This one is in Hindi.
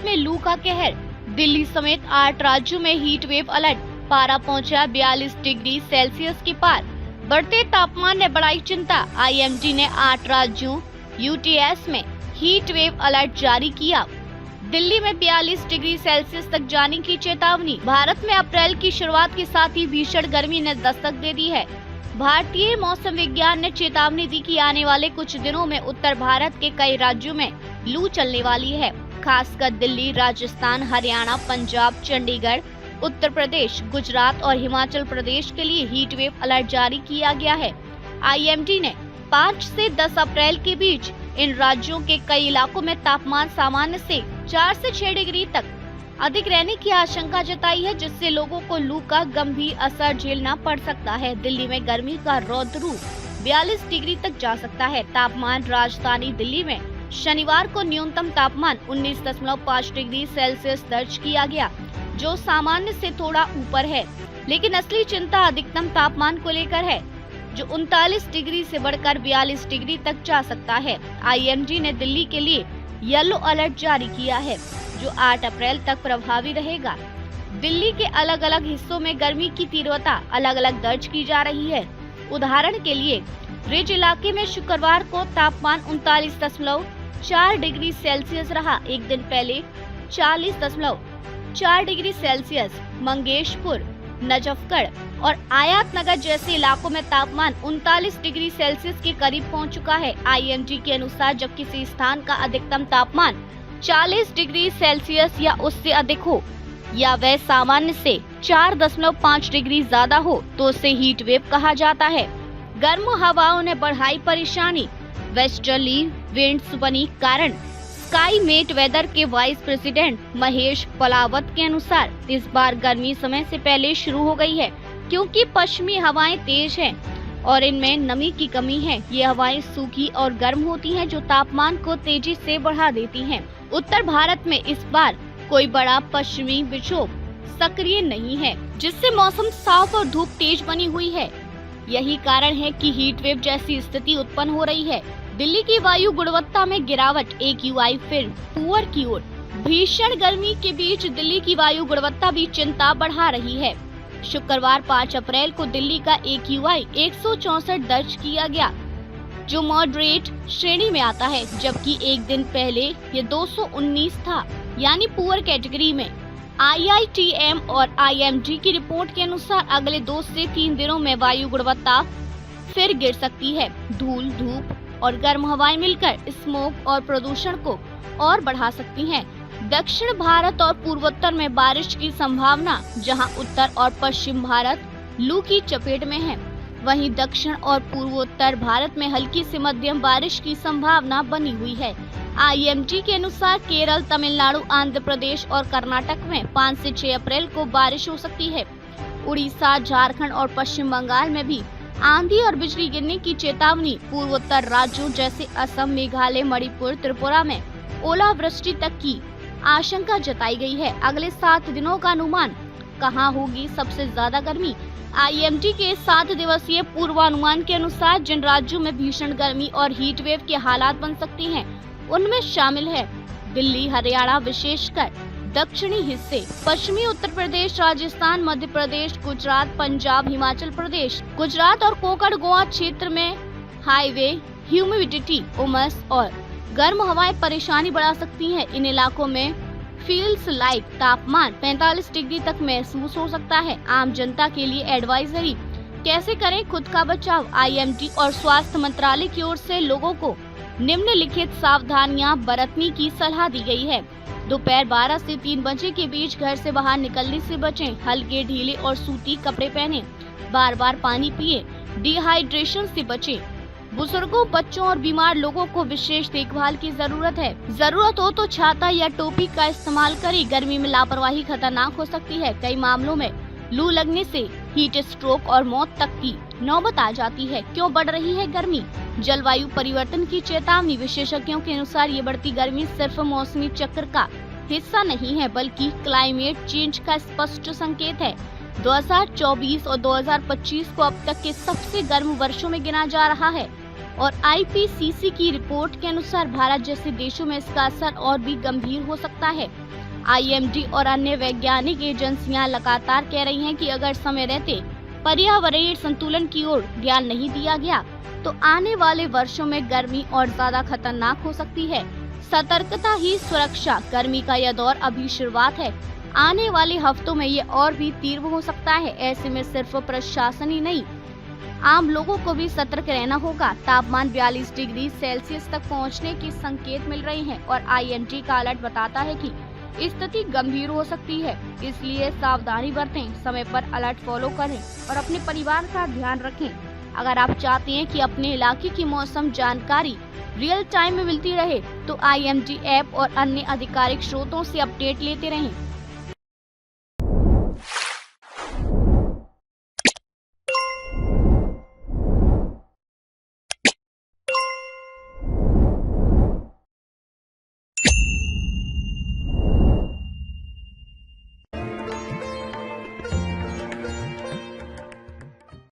में लू का कहर। दिल्ली समेत 8 राज्यों में हीट वेव अलर्ट। पारा पहुंचा 42 डिग्री सेल्सियस के पार। बढ़ते तापमान ने बढ़ाई चिंता। आईएमडी ने 8 राज्यों यूटीएस में हीट वेव अलर्ट जारी किया। दिल्ली में 42 डिग्री सेल्सियस तक जाने की चेतावनी। भारत में अप्रैल की शुरुआत के साथ ही भीषण गर्मी ने दस्तक दे दी है। भारतीय मौसम विज्ञान ने चेतावनी दी कि आने वाले कुछ दिनों में उत्तर भारत के कई राज्यों में लू चलने वाली है। खासकर दिल्ली, राजस्थान, हरियाणा, पंजाब, चंडीगढ़, उत्तर प्रदेश, गुजरात और हिमाचल प्रदेश के लिए हीट वेव अलर्ट जारी किया गया है। आईएमडी ने 5 से 10 अप्रैल के बीच इन राज्यों के कई इलाकों में तापमान सामान्य से 4 से 6 डिग्री तक अधिक रहने की आशंका जताई है, जिससे लोगों को लू का गंभीर असर झेलना पड़ सकता है। दिल्ली में गर्मी का रौद्र रूप 42 डिग्री तक जा सकता है। तापमान राजधानी दिल्ली में शनिवार को न्यूनतम तापमान 19.5 डिग्री सेल्सियस दर्ज किया गया, जो सामान्य से थोड़ा ऊपर है। लेकिन असली चिंता अधिकतम तापमान को लेकर है, जो 39 डिग्री से बढ़कर 42 डिग्री तक जा सकता है। आईएमडी ने दिल्ली के लिए येलो अलर्ट जारी किया है, जो 8 अप्रैल तक प्रभावी रहेगा। दिल्ली के अलग अलग हिस्सों में गर्मी की तीव्रता अलग अलग दर्ज की जा रही है। उदाहरण के लिए रिज इलाके में शुक्रवार को तापमान 39.4 डिग्री सेल्सियस रहा। एक दिन पहले 40.4 डिग्री सेल्सियस मंगेशपुर, नजफगढ़ और आयात नगर जैसे इलाकों में तापमान 39 डिग्री सेल्सियस के करीब पहुंच चुका है। आईएमडी के अनुसार जब किसी स्थान का अधिकतम तापमान 40 डिग्री सेल्सियस या उससे अधिक हो, या वह सामान्य से 4.5 डिग्री ज्यादा हो, तो उसे हीट वेव कहा जाता है। गर्म हवाओं ने बढ़ाई परेशानी। वेस्टर्ली विंड्स बनी कारण। स्काई मेट वेदर के वाइस प्रेसिडेंट महेश पलावत के अनुसार इस बार गर्मी समय से पहले शुरू हो गई है, क्योंकि पश्चिमी हवाएं तेज हैं और इनमें नमी की कमी है। ये हवाएं सूखी और गर्म होती हैं, जो तापमान को तेजी से बढ़ा देती हैं। उत्तर भारत में इस बार कोई बड़ा पश्चिमी विक्षोभ सक्रिय नहीं है, जिससे मौसम साफ और धूप तेज बनी हुई है। यही कारण है कि हीट वेव जैसी स्थिति उत्पन्न हो रही है। दिल्ली की वायु गुणवत्ता में गिरावट। AQI फिर पुअर की ओर। भीषण गर्मी के बीच दिल्ली की वायु गुणवत्ता भी चिंता बढ़ा रही है। शुक्रवार 5 अप्रैल को दिल्ली का AQI 164 दर्ज किया गया, जो मॉडरेट श्रेणी में आता है, जबकि एक दिन पहले ये 219 था, यानी पुअर कैटेगरी में। IITM और IMD की रिपोर्ट के अनुसार अगले 2 से 3 दिनों में वायु गुणवत्ता फिर गिर सकती है। धूल, धूप और गर्म हवाएं मिलकर स्मोक और प्रदूषण को और बढ़ा सकती हैं। दक्षिण भारत और पूर्वोत्तर में बारिश की संभावना, जहां उत्तर और पश्चिम भारत लू की चपेट में है, वहीं दक्षिण और पूर्वोत्तर भारत में हल्की से मध्यम बारिश की संभावना बनी हुई है। आईएमडी के अनुसार केरल, तमिलनाडु, आंध्र प्रदेश और कर्नाटक में 5 से 6 अप्रैल को बारिश हो सकती है। उड़ीसा, झारखंड और पश्चिम बंगाल में भी आंधी और बिजली गिरने की चेतावनी। पूर्वोत्तर राज्यों जैसे असम, मेघालय, मणिपुर, त्रिपुरा में ओलावृष्टि तक की आशंका जताई गई है। अगले 7 दिनों का अनुमान। कहां होगी सबसे ज्यादा गर्मी? आईएमडी के 7 दिवसीय पूर्वानुमान के अनुसार जिन राज्यों में भीषण गर्मी और हीट वेव के हालात बन सकते हैं, उनमें शामिल है दिल्ली, हरियाणा, विशेषकर दक्षिणी हिस्से, पश्चिमी उत्तर प्रदेश, राजस्थान, मध्य प्रदेश, गुजरात, पंजाब, हिमाचल प्रदेश, गुजरात और कोंकण गोवा क्षेत्र में हाईवे, ह्यूमिडिटी, उमस और गर्म हवाएं परेशानी बढ़ा सकती हैं। इन इलाकों में फील्स लाइक तापमान 45 डिग्री तक महसूस हो सकता है। आम जनता के लिए एडवाइजरी। कैसे करें खुद का बचाव? आईएमडी और स्वास्थ्य मंत्रालय की ओर से लोगों को निम्नलिखित सावधानियां बरतने की सलाह दी गई है। दोपहर 12 से 3 बजे के बीच घर से बाहर निकलने से बचें। हल्के, ढीले और सूती कपड़े पहनें। बार बार पानी पिए। डिहाइड्रेशन से बचें। बुजुर्गों, बच्चों और बीमार लोगों को विशेष देखभाल की जरूरत है। जरूरत हो तो छाता या टोपी का इस्तेमाल करें। गर्मी में लापरवाही खतरनाक हो सकती है। कई मामलों में लू लगने से हीट स्ट्रोक और मौत तक की नौबत आ जाती है। क्यों बढ़ रही है गर्मी? जलवायु परिवर्तन की चेतावनी। विशेषज्ञों के अनुसार ये बढ़ती गर्मी सिर्फ मौसमी चक्र का हिस्सा नहीं है, बल्कि क्लाइमेट चेंज का स्पष्ट संकेत है। 2024 और 2025 को अब तक के सबसे गर्म वर्षों में गिना जा रहा है और IPCC की रिपोर्ट के अनुसार भारत जैसे देशों में इसका असर और भी गंभीर हो सकता है। आईएमडी और अन्य वैज्ञानिक एजेंसियां लगातार कह रही हैं कि अगर समय रहते पर्यावरणीय संतुलन की ओर ध्यान नहीं दिया गया तो आने वाले वर्षों में गर्मी और ज्यादा खतरनाक हो सकती है। सतर्कता ही सुरक्षा, गर्मी का यह दौर अभी शुरुआत है। आने वाले हफ्तों में ये और भी तीव्र हो सकता है। ऐसे में सिर्फ प्रशासन ही नहीं, आम लोगों को भी सतर्क रहना होगा। तापमान 42 डिग्री सेल्सियस तक पहुंचने के संकेत मिल रहे हैं और आईएमडी का अलर्ट बताता है कि स्थिति गंभीर हो सकती है। इसलिए सावधानी बरतें, समय पर अलर्ट फॉलो करें और अपने परिवार का ध्यान रखें। अगर आप चाहते हैं कि अपने इलाके की मौसम जानकारी रियल टाइम में मिलती रहे तो आईएमडी ऐप और अन्य आधिकारिक स्रोतों से अपडेट लेते रहें।